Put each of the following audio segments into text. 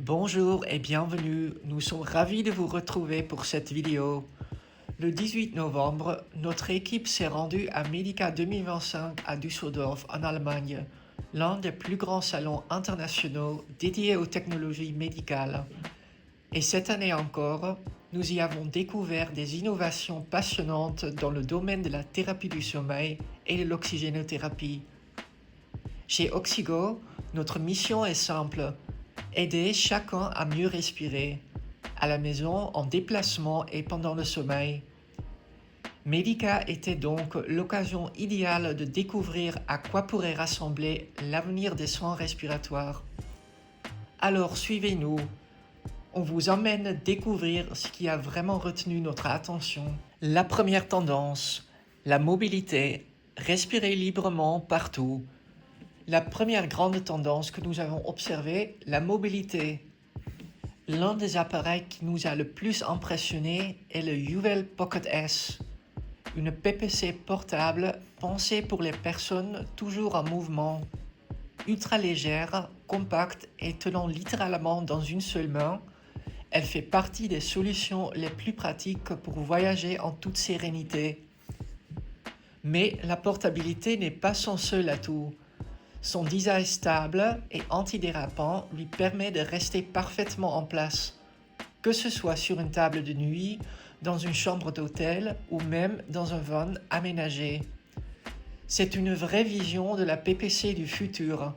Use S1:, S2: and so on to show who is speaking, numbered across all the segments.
S1: Bonjour et bienvenue, nous sommes ravis de vous retrouver pour cette vidéo. Le 18 novembre, notre équipe s'est rendue à Medica 2025 à Düsseldorf en Allemagne, l'un des plus grands salons internationaux dédiés aux technologies médicales. Et cette année encore, nous y avons découvert des innovations passionnantes dans le domaine de la thérapie du sommeil et de l'oxygénothérapie. Chez Oxigo, notre mission est simple: aider chacun à mieux respirer, à la maison, en déplacement et pendant le sommeil. Medica était donc l'occasion idéale de découvrir à quoi pourrait rassembler l'avenir des soins respiratoires. Alors suivez-nous, on vous emmène découvrir ce qui a vraiment retenu notre attention. La première tendance, la mobilité, respirer librement partout. La première grande tendance que nous avons observée, la mobilité. L'un des appareils qui nous a le plus impressionné est le Juvel Pocket S, une PPC portable pensée pour les personnes toujours en mouvement. Ultra légère, compacte et tenant littéralement dans une seule main, elle fait partie des solutions les plus pratiques pour voyager en toute sérénité. Mais la portabilité n'est pas son seul atout. Son design stable et antidérapant lui permet de rester parfaitement en place, que ce soit sur une table de nuit, dans une chambre d'hôtel ou même dans un van aménagé. C'est une vraie vision de la PPC du futur,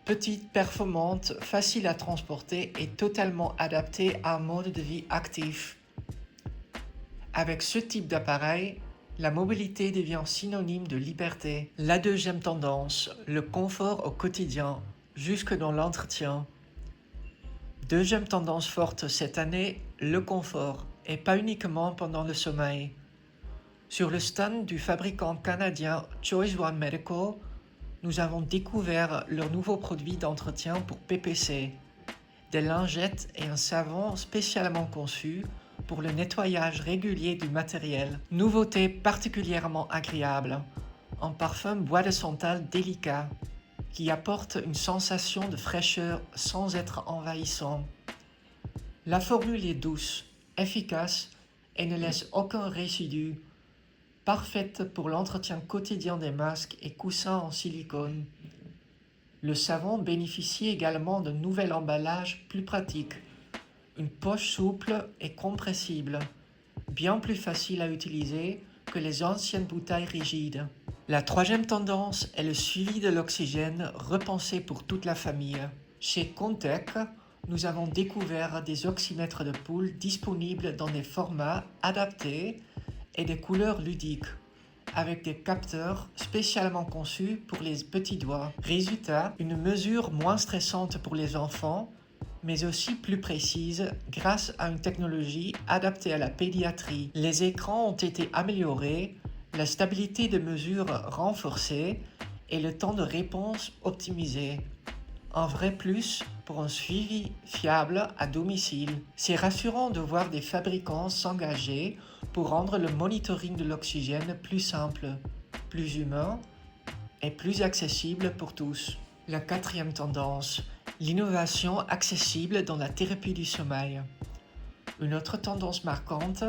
S1: petite, performante, facile à transporter et totalement adaptée à un mode de vie actif. Avec ce type d'appareil, la mobilité devient synonyme de liberté. La deuxième tendance, le confort au quotidien, jusque dans l'entretien. Deuxième tendance forte cette année, le confort, et pas uniquement pendant le sommeil. Sur le stand du fabricant canadien Choice One Medical, nous avons découvert leurs nouveaux produits d'entretien pour PPC, des lingettes et un savon spécialement conçus pour le nettoyage régulier du matériel. Nouveauté particulièrement agréable, un parfum bois de santal délicat qui apporte une sensation de fraîcheur sans être envahissant. La formule est douce, efficace et ne laisse aucun résidu, parfaite pour l'entretien quotidien des masques et coussins en silicone. Le savon bénéficie également d'un nouvel emballage plus pratique, une poche souple et compressible, bien plus facile à utiliser que les anciennes bouteilles rigides. La troisième tendance est le suivi de l'oxygène repensé pour toute la famille. Chez Contech, nous avons découvert des oxymètres de poule disponibles dans des formats adaptés et des couleurs ludiques, avec des capteurs spécialement conçus pour les petits doigts. Résultat, une mesure moins stressante pour les enfants, mais aussi plus précise grâce à une technologie adaptée à la pédiatrie. Les écrans ont été améliorés, la stabilité de mesure renforcée et le temps de réponse optimisé. Un vrai plus pour un suivi fiable à domicile. C'est rassurant de voir des fabricants s'engager pour rendre le monitoring de l'oxygène plus simple, plus humain et plus accessible pour tous. La quatrième tendance, l'innovation accessible dans la thérapie du sommeil. Une autre tendance marquante,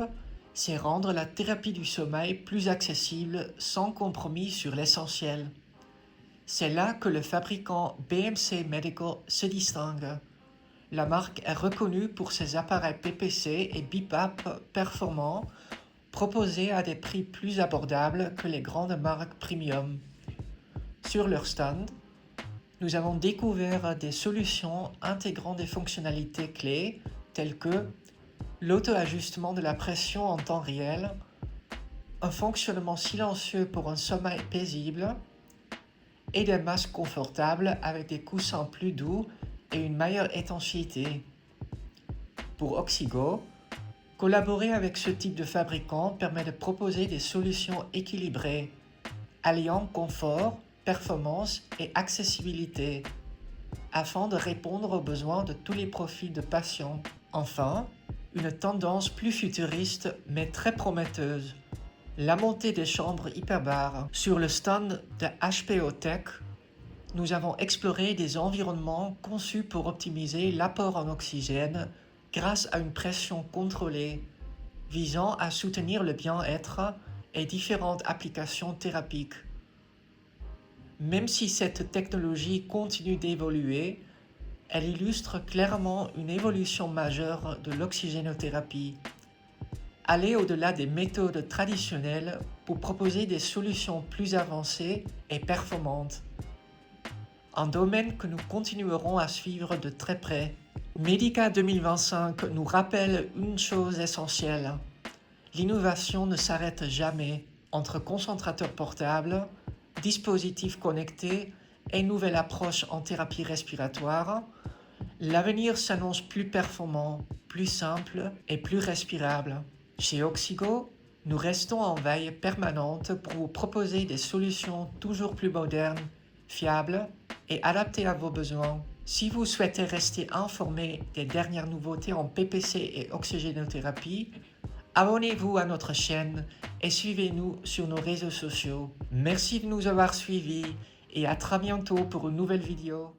S1: c'est rendre la thérapie du sommeil plus accessible sans compromis sur l'essentiel. C'est là que le fabricant BMC Medical se distingue. La marque est reconnue pour ses appareils PPC et BiPAP performants, proposés à des prix plus abordables que les grandes marques premium. Sur leur stand, nous avons découvert des solutions intégrant des fonctionnalités clés telles que l'auto-ajustement de la pression en temps réel, un fonctionnement silencieux pour un sommeil paisible et des masques confortables avec des coussins plus doux et une meilleure étanchéité. Pour Oxigo, collaborer avec ce type de fabricant permet de proposer des solutions équilibrées, alliant confort, performance et accessibilité, afin de répondre aux besoins de tous les profils de patients. Enfin, une tendance plus futuriste mais très prometteuse, la montée des chambres hyperbares. Sur le stand de HPO Tech, nous avons exploré des environnements conçus pour optimiser l'apport en oxygène grâce à une pression contrôlée, visant à soutenir le bien-être et différentes applications thérapiques. Même si cette technologie continue d'évoluer, elle illustre clairement une évolution majeure de l'oxygénothérapie. Aller au-delà des méthodes traditionnelles pour proposer des solutions plus avancées et performantes. Un domaine que nous continuerons à suivre de très près. Medica 2025 nous rappelle une chose essentielle. L'innovation ne s'arrête jamais. Entre concentrateurs portables, dispositifs connectés et nouvelles approches en thérapie respiratoire, l'avenir s'annonce plus performant, plus simple et plus respirable. Chez Oxigo, nous restons en veille permanente pour vous proposer des solutions toujours plus modernes, fiables et adaptées à vos besoins. Si vous souhaitez rester informé des dernières nouveautés en PPC et oxygénothérapie, abonnez-vous à notre chaîne et suivez-nous sur nos réseaux sociaux. Merci de nous avoir suivis et à très bientôt pour une nouvelle vidéo.